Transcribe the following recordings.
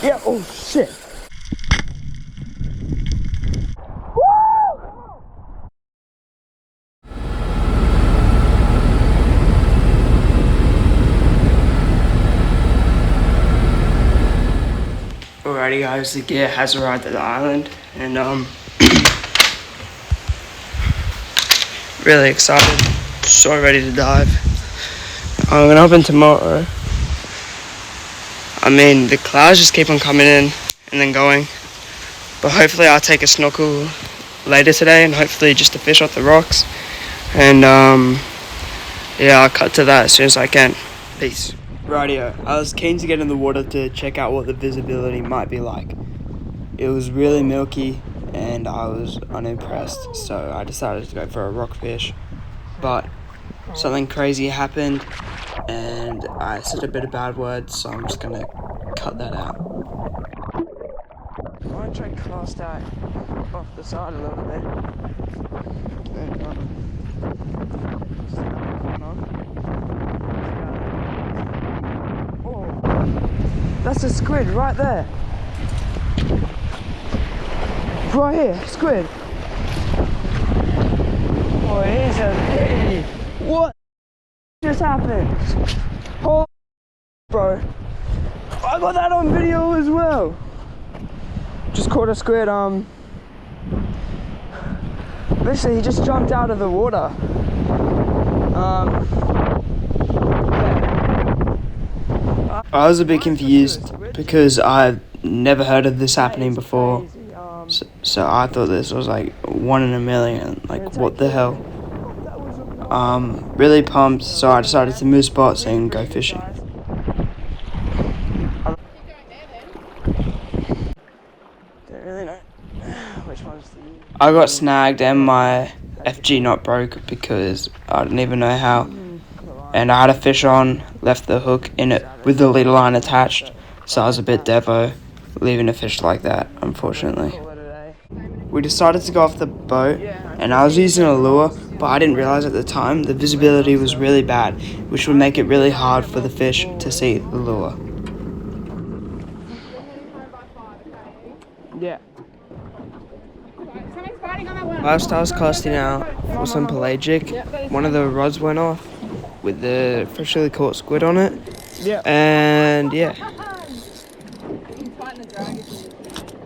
Yeah, oh shit. Alrighty guys, the gear has arrived at the island and really excited, so ready to dive. I'm gonna open tomorrow. I mean, the clouds just keep on coming in and then going, but hopefully I'll take a snorkel later today and hopefully just a fish off the rocks, and yeah, I'll cut to that as soon as I can. Peace. Rightio, I was keen to get in the water to check out what the visibility might be like. It was really milky and I was unimpressed, so I decided to go for a rockfish. But something crazy happened and I said a bit of bad words, so I'm just gonna cut that out. I might try and cast that off the side a little bit. Oh, that's a squid right there. Right here, squid. Oh, it is a big. What just happened? Oh, bro. I got that on video as well. Just caught a squid. Literally, he just jumped out of the water. Yeah. I was a bit confused because I've never heard of this happening before. So I thought this was like 1 in a million. Like, what the hell? Really pumped, so I decided to move spots and go fishing. Don't really know which ones to use. I got snagged and my FG knot broke because I didn't even know how. And I had a fish on, left the hook in it with the leader line attached, so I was a bit devo leaving a fish like that, unfortunately. We decided to go off the boat and I was using a lure, but I didn't realize at the time the visibility was really bad, which would make it really hard for the fish to see the lure. Yeah. Whilst I was casting out for some pelagic, one of the rods went off with the freshly caught squid on it. Yeah. And yeah.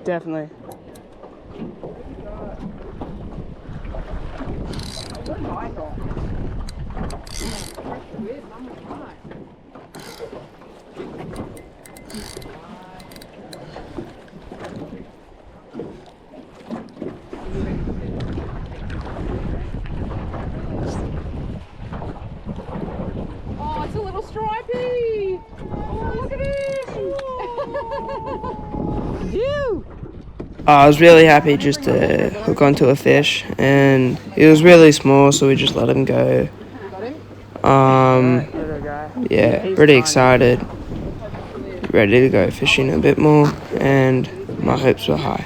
Definitely. Oh, it's a little stripey. Oh, look at it. You. I was really happy just to hook onto a fish, and he was really small, so we just let him go. Yeah, pretty excited, ready to go fishing a bit more, and my hopes were high.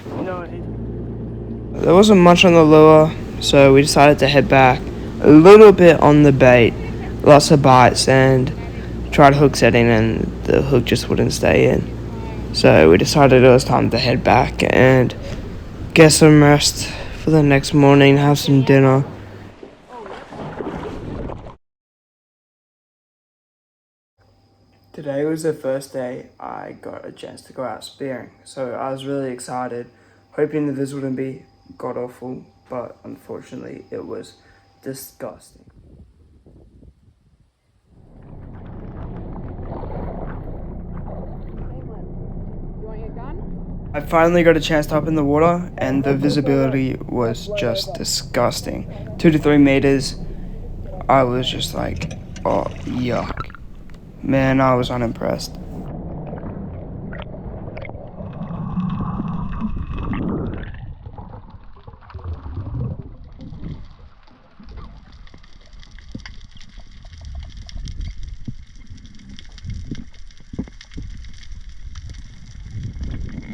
There wasn't much on the lure, so we decided to head back. A little bit on the bait, lots of bites, and tried hook setting, and the hook just wouldn't stay in. So we decided it was time to head back and get some rest for the next morning, have some dinner. Today was the first day I got a chance to go out spearing, so I was really excited, hoping the viz wouldn't be god-awful, but unfortunately it was disgusting. I finally got a chance to hop in the water, and the visibility was just disgusting. 2 to 3 meters. I was just like, oh, yuck. Man, I was unimpressed.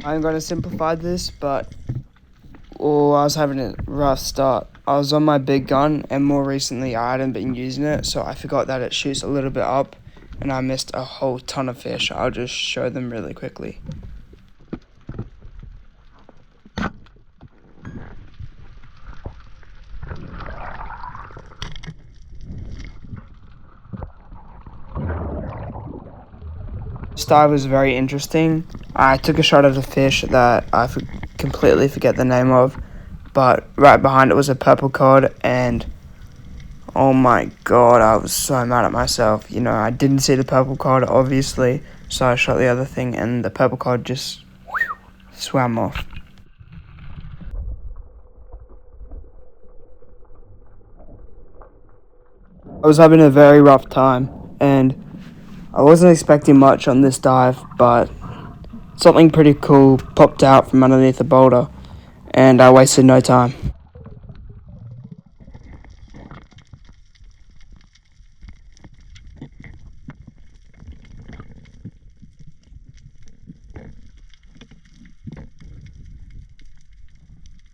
I'm going to simplify this, but I was having a rough start. I was on my big gun, and more recently I hadn't been using it, so I forgot that it shoots a little bit up and I missed a whole ton of fish. I'll just show them really quickly. This dive was very interesting. I took a shot at a fish that I completely forget the name of, but right behind it was a purple cod, and oh my god, I was so mad at myself. You know, I didn't see the purple cod, obviously, so I shot the other thing, and the purple cod just swam off. I was having a very rough time, and I wasn't expecting much on this dive, but something pretty cool popped out from underneath a boulder, and I wasted no time.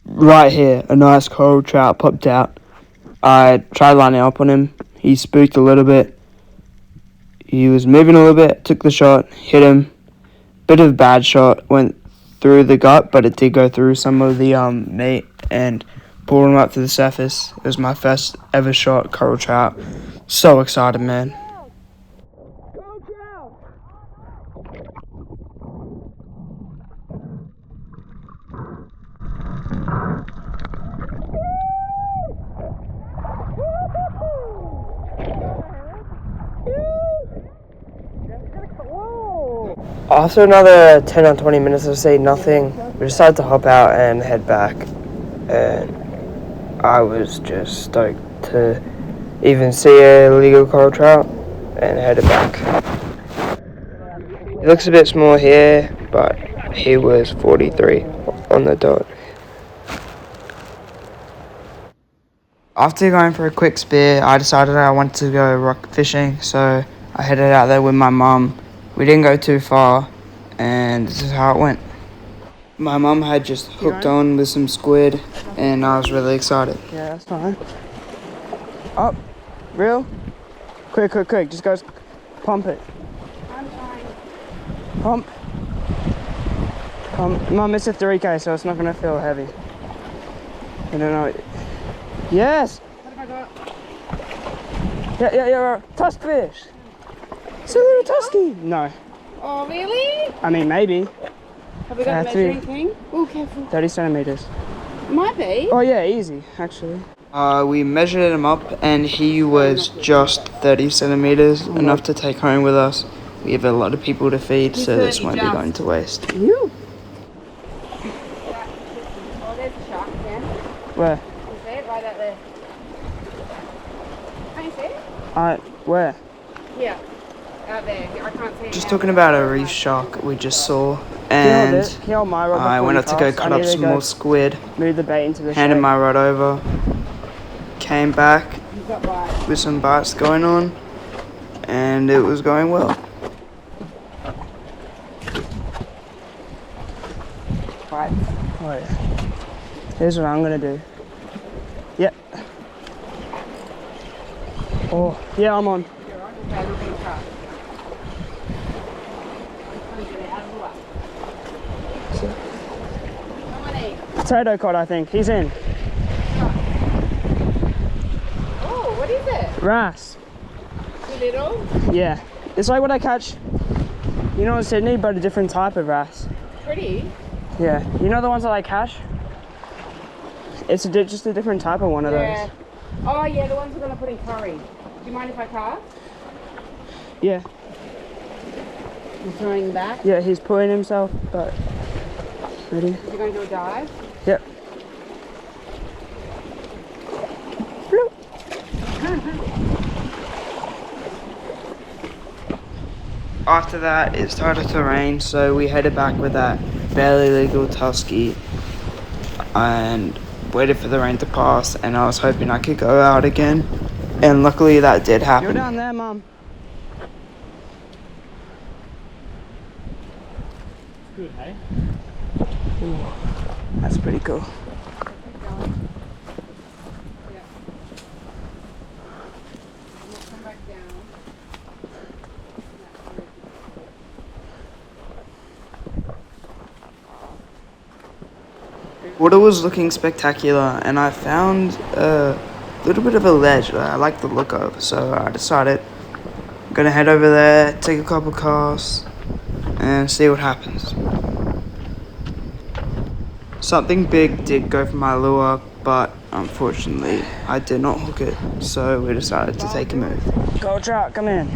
Right here, a nice coral trout popped out. I tried lining up on him. He spooked a little bit. He was moving a little bit, took the shot, hit him. Bit of a bad shot, went through the gut, but it did go through some of the meat and pulled him up to the surface. It was my first ever shot coral trout. So excited, man. After another 10 or 20 minutes of saying nothing, we decided to hop out and head back. And I was just stoked to even see a legal coral trout and headed back. He looks a bit small here, but he was 43 on the dot. After going for a quick spear, I decided I wanted to go rock fishing, so I headed out there with my mum. We didn't go too far, and this is how it went. My mum had just hooked on with some squid, and I was really excited. Yeah, that's fine. Up, reel. Quick, just go pump it. I'm trying. Pump. Mum, it's a 3K, so it's not going to feel heavy. I don't know. Yes! What have I got? Yeah, tusk fish. It's a little tusky. No. Oh, really? I mean, maybe. Have we got a measuring thing? Oh, careful. 30 centimeters. Might be. Oh yeah, easy, actually. We measured him up, and he was just 30 centimeters, enough to take home with us. We have a lot of people to feed, so this won't be going to waste. You. Oh, there's a shark again. Where? You see it? Right out there. Can you see it? Where? Here. Out there. I can't see it. Just now, talking but about a it's reef right. shark we just saw, and I went up to go cut up some more squid, Move the bait into the handed shade. my rod over, came back You've got bites. with some bites going on, and it was going well. Bites. Oh yeah. Here's what I'm gonna do. Yep. Oh, yeah, I'm on. You're on. Okay, I'm not being sharp. Come on in. Potato cod, I think. He's in. Oh, what is it? Wrasse. Too little? Yeah. It's like what I catch, you know, in Sydney, but a different type of wrasse. Pretty. Yeah. You know the ones that I catch? It's just a different type of one of those. Oh yeah, the ones we're gonna put in curry. Do you mind if I cast? Yeah. You're throwing back? Yeah, he's pulling himself, but... Ready? You're going to do a dive? Yep. After that, it started to rain, so we headed back with that barely legal tusky and waited for the rain to pass, and I was hoping I could go out again, and luckily that did happen. You're down there, Mum. Good, hey? Ooh, that's pretty cool. Water was looking spectacular, and I found a little bit of a ledge that I like the look of, so I decided I'm gonna head over there, take a couple casts, and see what happens. Something big did go for my lure, but unfortunately I did not hook it, so we decided to take a move. Go trout, come in.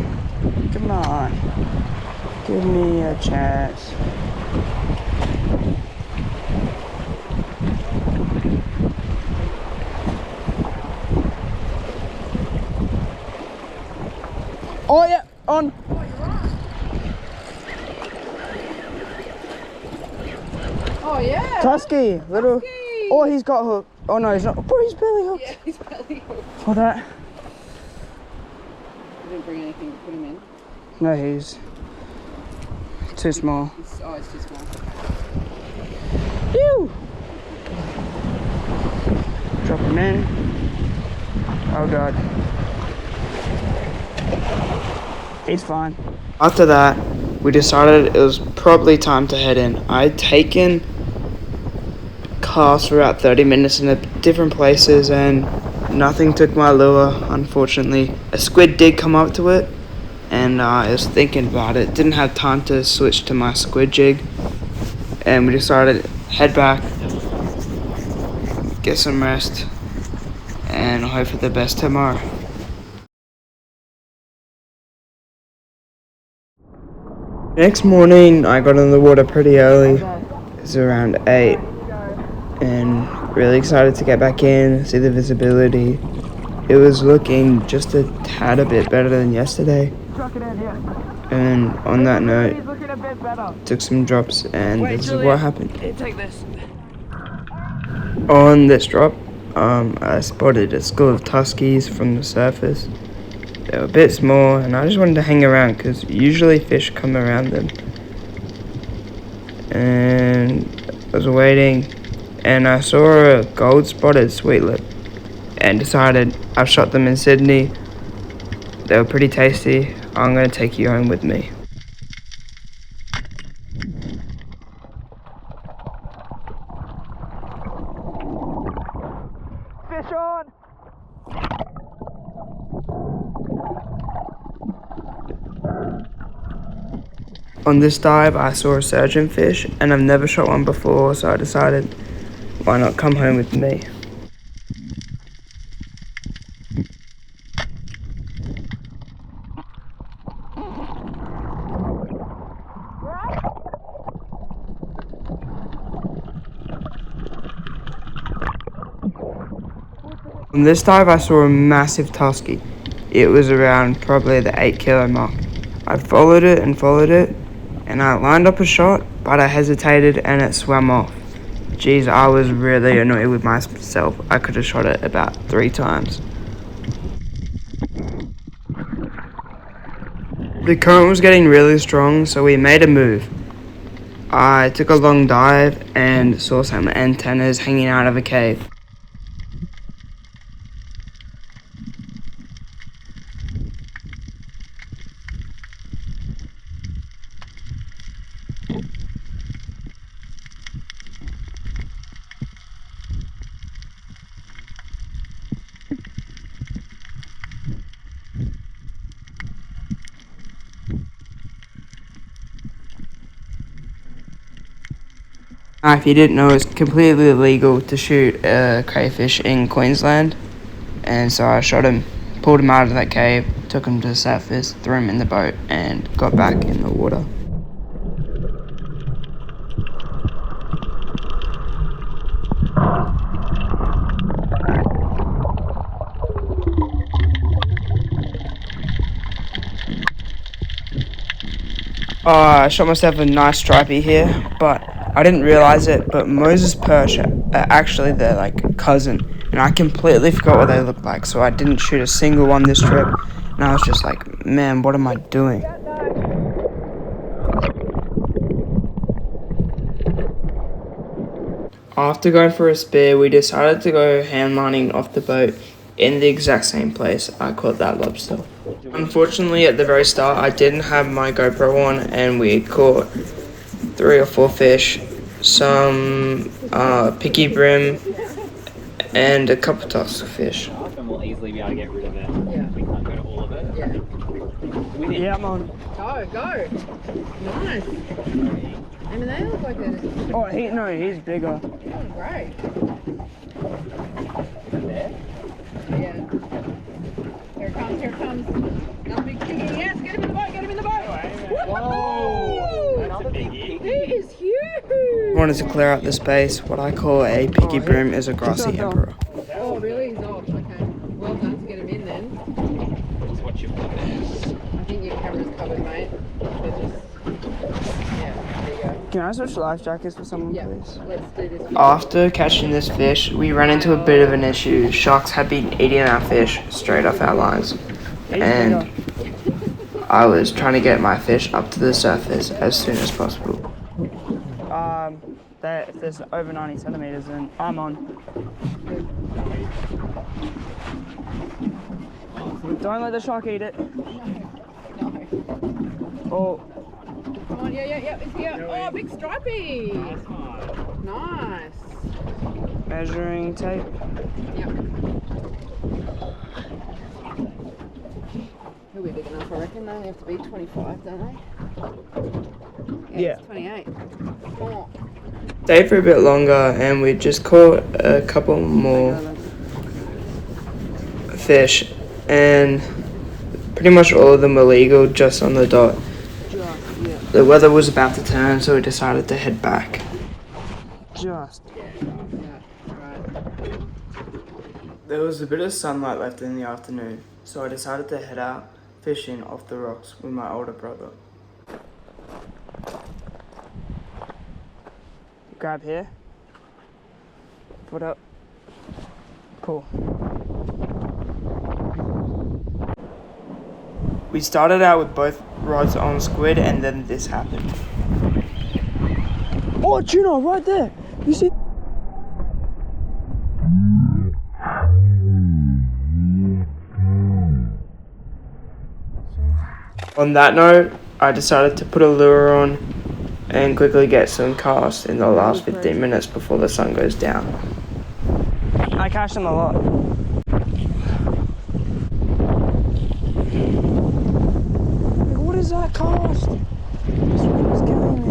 Come on. Give me a chance. Oh yeah, on. Oh yeah. Tusky, little. Tusky. Oh, he's got hooked. Oh no, he's not. Oh, he's belly hooked. Yeah, he's belly hooked. Hold that. You didn't bring anything to put him in? No, he's too small. It's too small. Phew! Drop him in. Oh god. He's fine. After that, we decided it was probably time to head in. I'd taken casts for about 30 minutes in different places and nothing took my lure, unfortunately. A squid did come up to it, and I was thinking about it. Didn't have time to switch to my squid jig, and we decided to head back, get some rest, and hope for the best tomorrow. Next morning, I got in the water pretty early. It was around 8, and really excited to get back in, see the visibility. It was looking just a tad a bit better than yesterday. And on that note, took some drops, and this is what happened. Take this. On this drop, I spotted a school of tuskies from the surface. They were a bit small, and I just wanted to hang around because usually fish come around them. And I was waiting, and I saw a gold spotted sweetlip, and decided I've shot them in Sydney. They were pretty tasty. I'm gonna take you home with me. Fish on! On this dive, I saw a surgeonfish, and I've never shot one before, so I decided, why not come home with me? On this dive, I saw a massive tusky. It was around probably the 8 kilo mark. I followed it, and I lined up a shot, but I hesitated and it swam off. Geez, I was really annoyed with myself. I could have shot it about 3 times. The current was getting really strong, so we made a move. I took a long dive and saw some antennas hanging out of a cave. If you didn't know, it's completely illegal to shoot crayfish in Queensland, and so I shot him, pulled him out of that cave, took him to the surface, threw him in the boat, and got back in the water. I shot myself a nice stripey here, but I didn't realize it, but Moses perch are actually their cousin, and I completely forgot what they looked like, so I didn't shoot a single one this trip, and I was just like, man, what am I doing? After going for a spear, we decided to go hand lining off the boat in the exact same place I caught that lobster. Unfortunately, at the very start, I didn't have my GoPro on, and we caught 3 or 4 fish, some picky brim, and a couple tusk fish. And we'll easily be able to get rid of it. Yeah. We can't go to all of it. Yeah. Yeah, I'm on. Go. Nice. I mean, they look like they're Oh, he's bigger. doing great. There. Yeah. Here it comes. Another big piggy. Yes, get him in the boat, Whoa! Another big He piggy. is huge. Wanted to clear out the space. What I call a picky brim is a grassy emperor. Oh, really? He's off. Okay. Well done to get him in then. Just watch your foot there. I think your camera's covered, mate. So just, yeah, there you go. Can I switch life jackets for someone, Yeah, please? let's do this. After catching this fish, we ran into a bit of an issue. Sharks had been eating our fish straight off our lines. And I was trying to get my fish up to the surface as soon as possible. If there's over 90 centimeters, then I'm on. Don't let the shark eat it. No. Oh, Come on, yeah, it's here. Oh, big stripey. Nice one. Nice. measuring tape. Yep. He'll be big enough, I reckon. They only have to be 25, don't they? Yeah. It's 28. Oh. Stayed for a bit longer and we just caught a couple more fish, and pretty much all of them were legal, just on the dot. The weather was about to turn, so we decided to head back. Yeah, right. There was a bit of sunlight left in the afternoon, so I decided to head out fishing off the rocks with my older brother. Grab here. Put up. Pull. We started out with both rods on squid, and then this happened. Oh, tuna right there! You see? On that note, I decided to put a lure on and quickly get some casts in the last 15 minutes before the sun goes down. I catch them a lot. What is that cast? This wind is killing me.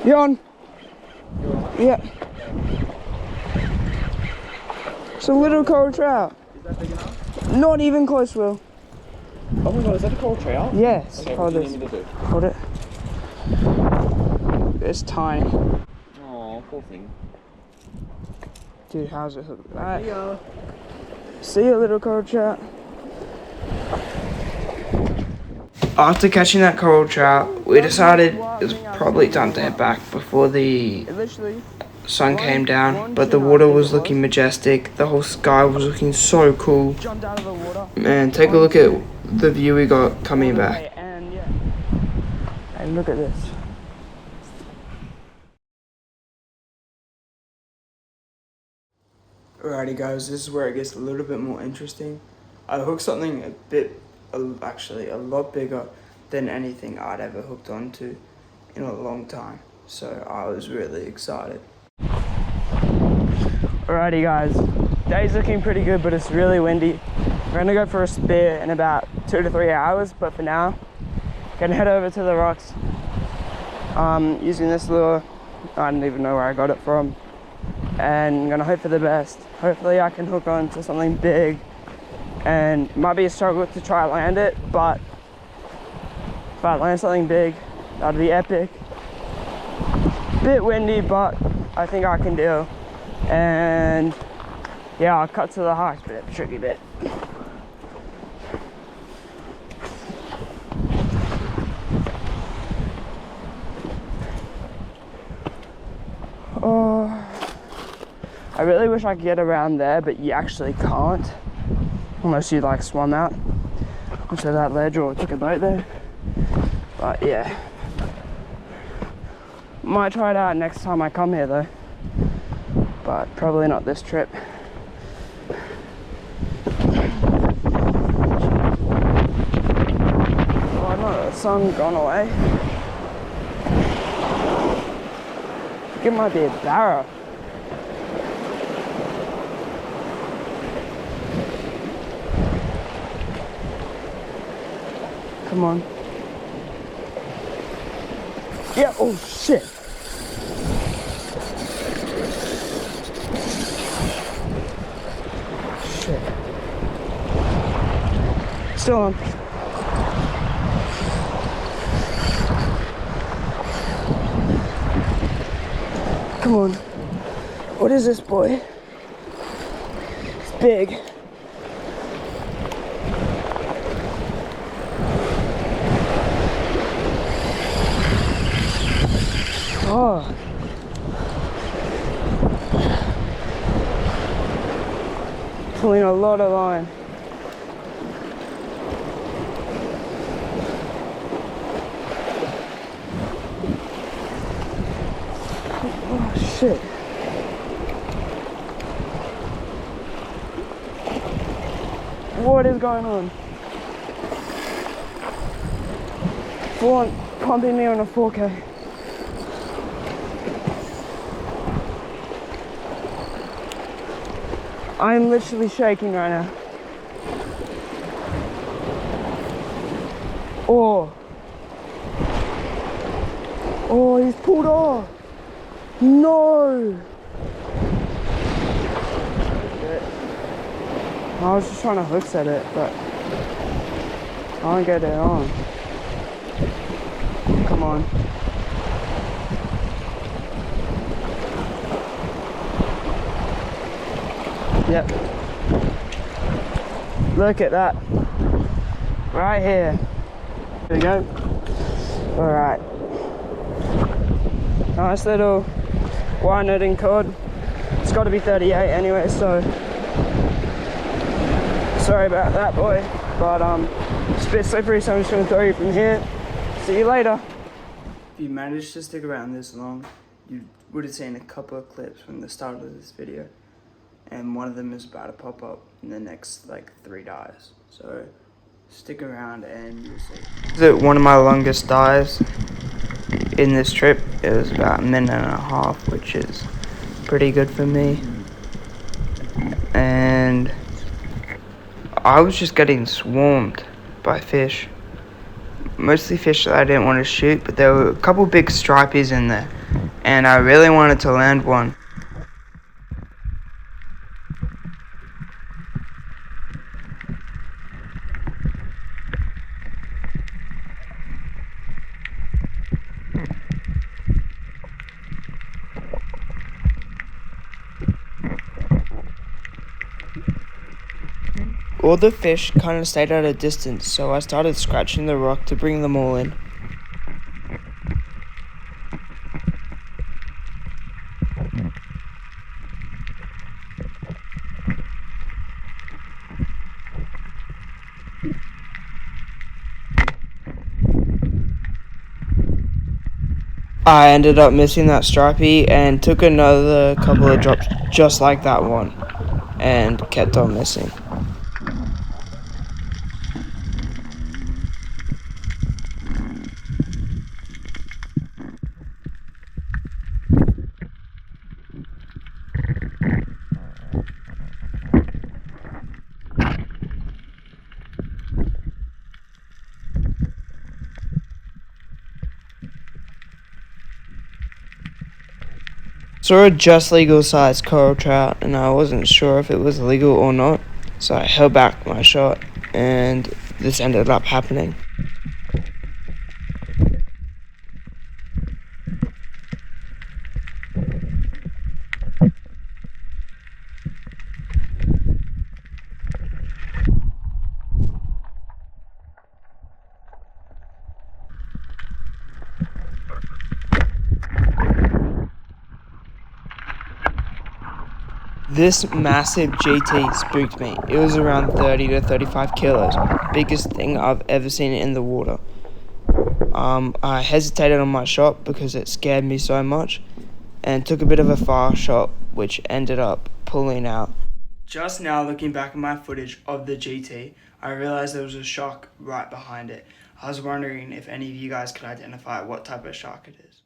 You on? Yeah. It's a little coral trout. Is that big enough? Not even close, Will. Oh my god, is that a coral trout? Yes. Okay, Hold what do this. you need me to do? Hold it. It's tiny. Oh, poor thing. Dude, how's it hooked? Right. See you, little coral trout. After catching that coral trout, we decided it was probably time to head back before the sun came down, but the water was looking majestic, the whole sky was looking so cool. Man, take a look at the view we got coming back. And look at this. Alrighty guys, this is where it gets a little bit more interesting. I hooked something actually a lot bigger than anything I'd ever hooked onto in a long time, so I was really excited. Alrighty guys, day's looking pretty good, but it's really windy. We're gonna go for a spear in about 2 to 3 hours, but for now, gonna head over to the rocks. Using this lure, I don't even know where I got it from, and I'm gonna hope for the best. Hopefully I can hook onto something big, and it might be a struggle to try to land it, but if I land something big, that'd be epic. Bit windy, but I think I can deal. And yeah, I'll cut to the hikes, but it's a tricky bit. Oh, I really wish I could get around there, but you actually can't, unless you like swam out onto that ledge or took a boat there. But yeah, Might try it out next time I come here though, but probably not this trip. Why not? The sun gone away. I think it might be a barra. Come on. Yeah, oh shit. Shit. Still on. Come on. What is this, boy? It's big. Oh. Pulling a lot of line. Oh shit. What is going on? Full on pumping me on a 4K. I'm literally shaking right now. Oh. Oh, he's pulled off. No. I was just trying to hook set it, but I don't get it on. Come on. Yep. Look at that. Right here. There we go. Alright. Nice little wire netting cord. It's got to be 38 anyway, so sorry about that, boy. But it's a bit slippery, so I'm just going to throw you from here. See you later. If you managed to stick around this long, you would have seen a couple of clips from the start of this video. And one of them is about to pop up in the next like 3 dives. So stick around and you'll see. This is one of my longest dives in this trip. It was about 1.5 minutes, which is pretty good for me. And I was just getting swarmed by fish. Mostly fish that I didn't want to shoot, but there were a couple big stripies in there. And I really wanted to land one. All the fish kind of stayed at a distance, so I started scratching the rock to bring them all in. I ended up missing that stripey and took another couple of drops just like that one and kept on missing. Saw a just legal sized coral trout and I wasn't sure if it was legal or not, so I held back my shot and this ended up happening. This massive GT spooked me. It was around 30 to 35 kilos. Biggest thing I've ever seen in the water. I hesitated on my shot because it scared me so much and took a bit of a far shot which ended up pulling out. Just now, looking back at my footage of the GT, I realised there was a shark right behind it. I was wondering if any of you guys could identify what type of shark it is.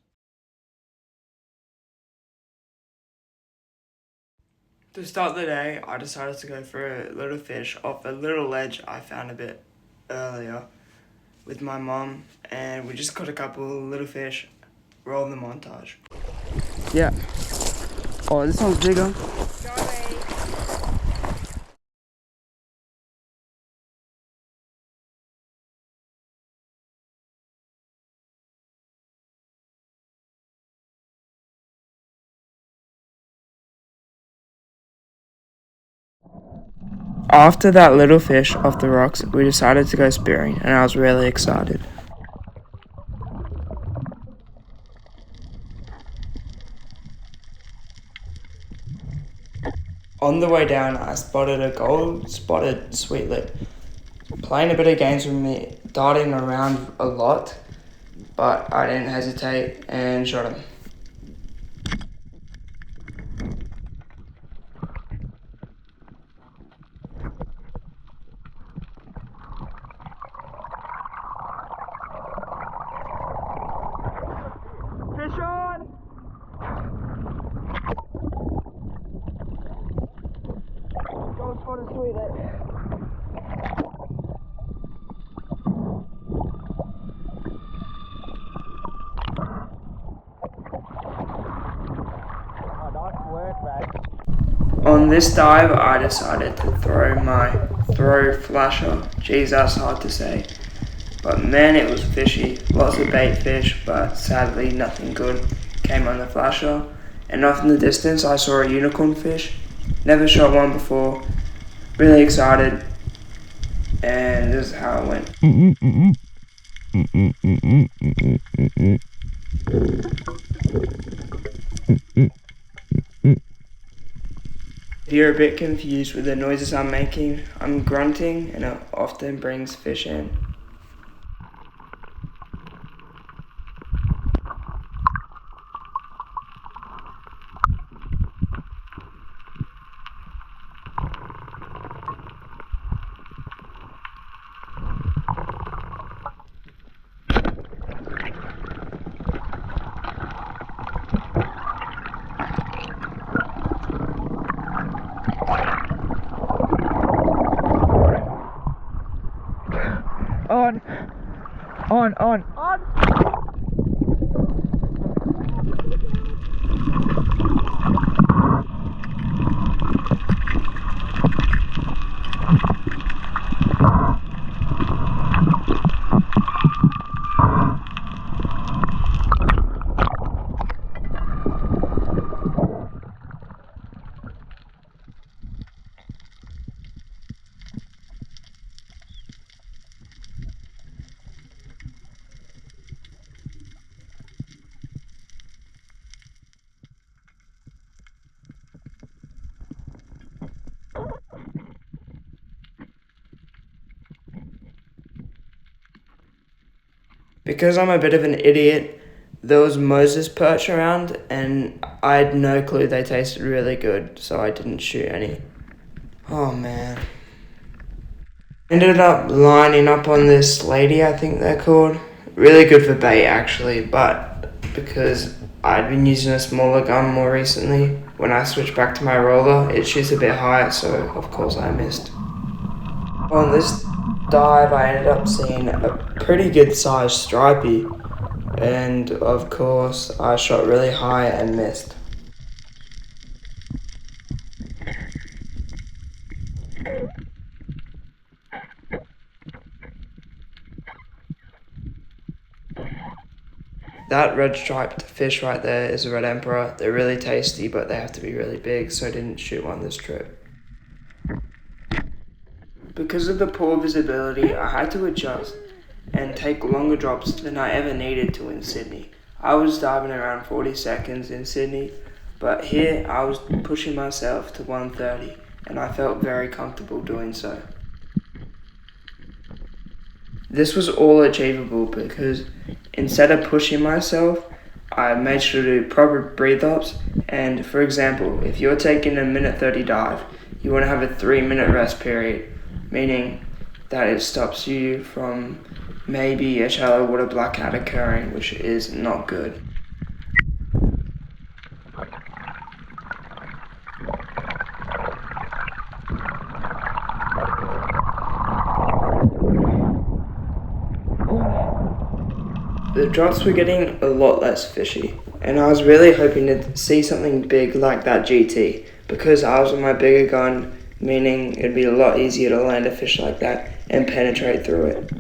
To start the day, I decided to go for a little fish off a little ledge I found a bit earlier with my mom, and we just caught a couple little fish, rolled the montage. Yeah. Oh, this one's bigger. After that little fish off the rocks, we decided to go spearing, and I was really excited. On the way down, I spotted a gold-spotted sweetlip, playing a bit of games with me, darting around a lot, but I didn't hesitate and shot him. Fish on! Gold-spotted sweetlip. On this dive, I decided to throw my throw flasher. Geez, that's hard to say. But man, it was fishy. Lots of bait fish, but sadly nothing good came on the flasher. And off in the distance, I saw a unicorn fish. Never shot one before. Really excited. And this is how it went. If you're a bit confused with the noises I'm making, I'm grunting and it often brings fish in. On. Because I'm a bit of an idiot, there was Moses perch around and I had no clue they tasted really good, so I didn't shoot any. Oh man. Ended up lining up on this lady, I think they're called. Really good for bait actually, but because I'd been using a smaller gun more recently, when I switched back to my roller, it shoots a bit higher, so of course I missed. On this dive, I ended up seeing a pretty good sized stripey, and of course I shot really high and missed. That red striped fish right there is a red emperor. They're really tasty, but they have to be really big, so I didn't shoot one this trip. Because of the poor visibility, I had to adjust and take longer drops than I ever needed to in Sydney. I was diving around 40 seconds in Sydney, but here I was pushing myself to 130, and I felt very comfortable doing so. This was all achievable because instead of pushing myself, I made sure to do proper breathe ups. And for example, if you're taking a minute 30 dive, you want to have a 3-minute rest period, meaning that it stops you from maybe a shallow water blackout occurring, which is not good. The drops were getting a lot less fishy, and I was really hoping to see something big like that GT, because I was with my bigger gun, meaning it'd be a lot easier to land a fish like that and penetrate through it.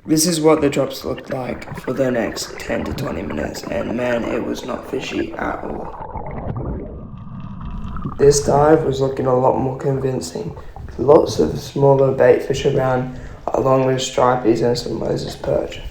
This is what the drops looked like for the next 10 to 20 minutes, and man, it was not fishy at all. This dive was looking a lot more convincing. Lots of smaller bait fish around, along with stripies and some Moses perch.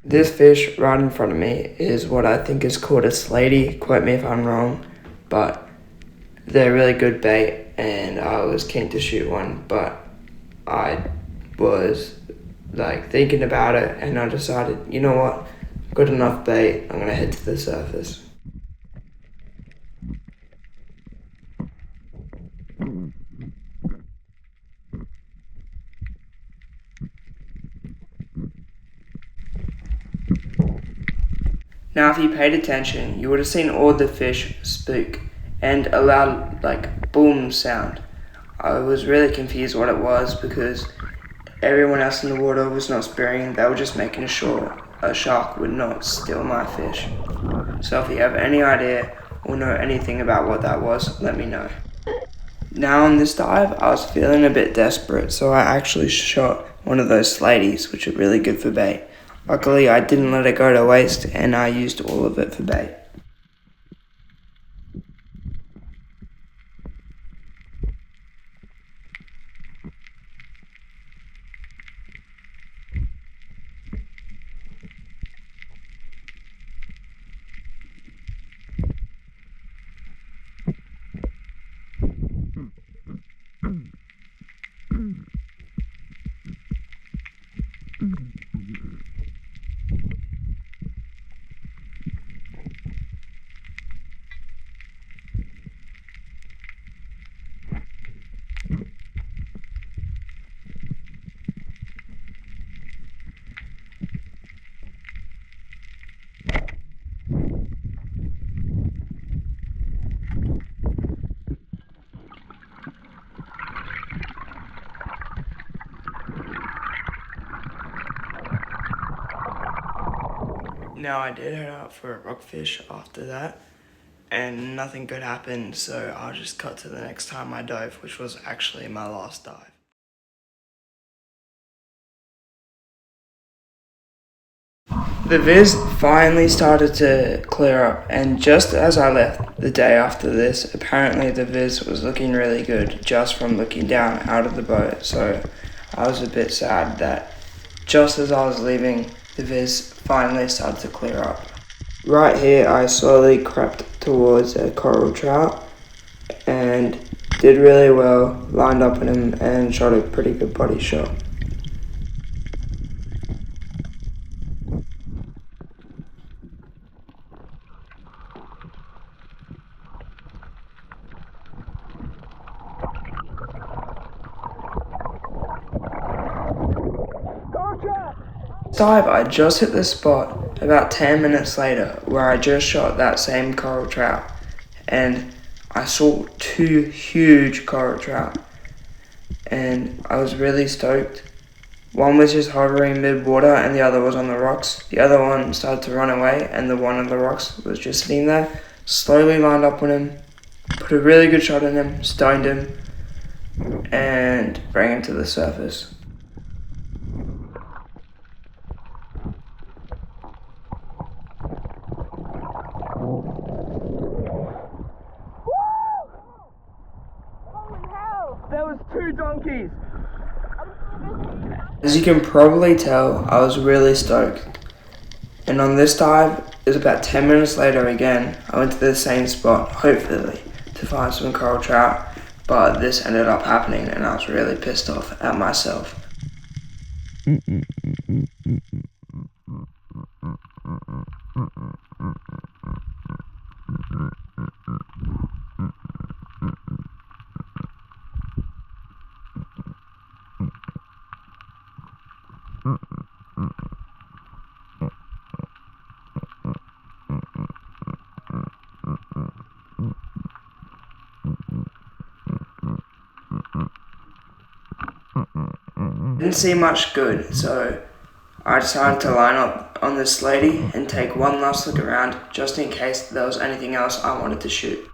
This fish right in front of me is what I think is called a slaty. Quote me if I'm wrong, but they're really good bait, and I was keen to shoot one, but I was like thinking about it, and I decided, you know what, good enough bait, I'm gonna head to the surface. Now if you paid attention, you would have seen all the fish spook and a loud like boom sound. I was really confused what it was because everyone else in the water was not spearing, they were just making sure a shark would not steal my fish. So if you have any idea or know anything about what that was, let me know. Now on this dive, I was feeling a bit desperate, so I actually shot one of those slaties, which are really good for bait. Luckily, I didn't let it go to waste, and I used all of it for bait. Now I did head out for a rockfish after that, and nothing good happened, so I'll just cut to the next time I dove, which was actually my last dive. The viz finally started to clear up, and just as I left the day after this, apparently the viz was looking really good just from looking down out of the boat, so I was a bit sad that just as I was leaving, the viz finally started to clear up. Right here, I slowly crept towards a coral trout and did really well, lined up on him and shot a pretty good body shot. Dive, I just hit the spot about 10 minutes later where I just shot that same coral trout, and I saw 2 huge coral trout, and I was really stoked. One was just hovering mid-water and the other was on the rocks. The other one started to run away and the one on the rocks was just sitting there. Slowly lined up on him, put a really good shot on him, stoned him, and bring him to the surface. There was 2 donkeys. As you can probably tell, I was really stoked. And on this dive, it was about 10 minutes later again, I went to the same spot, hopefully, to find some coral trout, but this ended up happening and I was really pissed off at myself. Didn't see much good, so I decided to line up on this lady and take one last look around just in case there was anything else I wanted to shoot.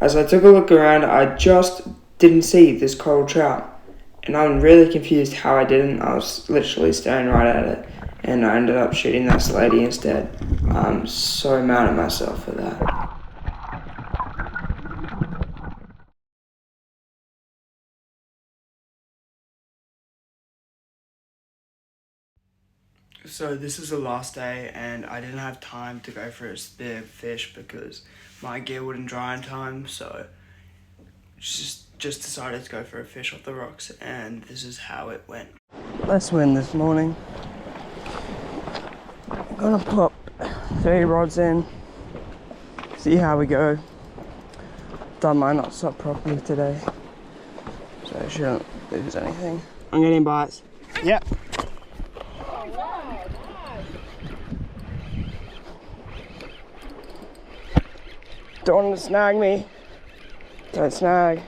As I took a look around, I just didn't see this coral trout, and I'm really confused how I didn't. I was literally staring right at it, and I ended up shooting this lady instead. I'm so mad at myself for that. So this is the last day and I didn't have time to go for a spearfish because my gear wouldn't dry in time, so just decided to go for a fish off the rocks, and this is how it went. Let's win this morning. I'm gonna pop 3 rods in, see how we go. Done my knots up properly today, so I shouldn't lose anything. I'm getting bites. Yep. Don't want to snag me. Don't snag.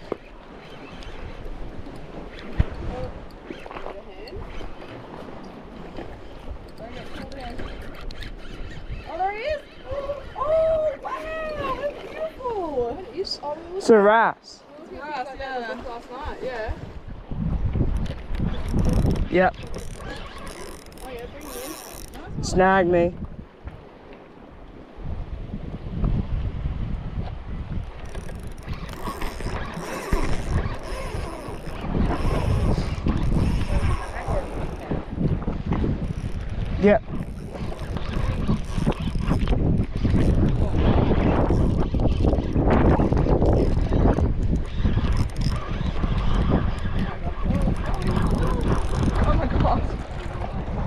Oh, there he is! Oh, wow! That's beautiful! It's a wrasse. Last night, yeah. Yep. Oh, yeah, bring him in. Snag me. Yep. Oh my god.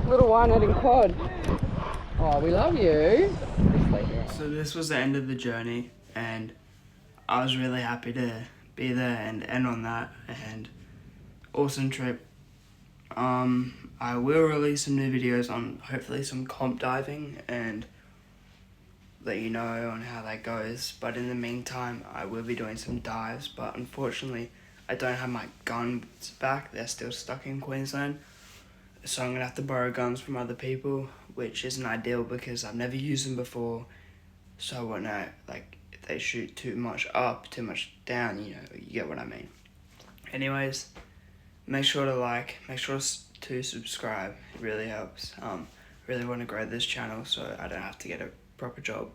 Little one-headed cod. Oh, we love you. So this was the end of the journey, and I was really happy to be there and end on that, and awesome trip. I will release some new videos on hopefully some comp diving and let you know on how that goes, but in the meantime I will be doing some dives, but unfortunately I don't have my guns back. They're still stuck in Queensland, so I'm gonna have to borrow guns from other people, which isn't ideal because I've never used them before. So when if they shoot too much up, too much down, you get what I mean. Anyways, make sure to like, make sure to subscribe. It really helps. Really want to grow this channel so I don't have to get a proper job.